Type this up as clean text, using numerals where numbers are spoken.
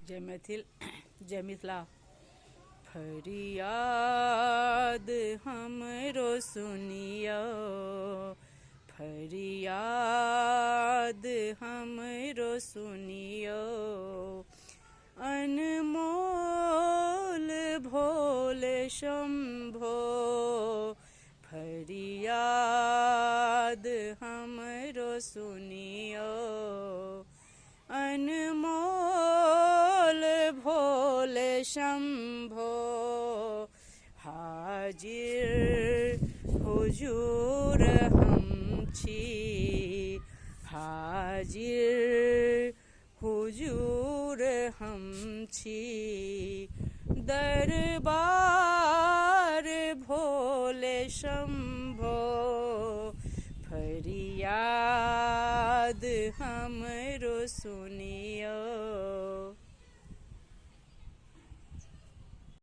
जय मैथिल जय मिथिला। फरियाद हमरो सुनियो, फरियाद हमरो सुनियो। अनमोल भोले शंभो, फरियाद हमरो सुनियो। अनमोल भोले शंभो, हाजिर हुजूर हम छी, हाजिर हुजूर हम छी। दरबार भोले शंभो, फरियाद हमरो सुनियो।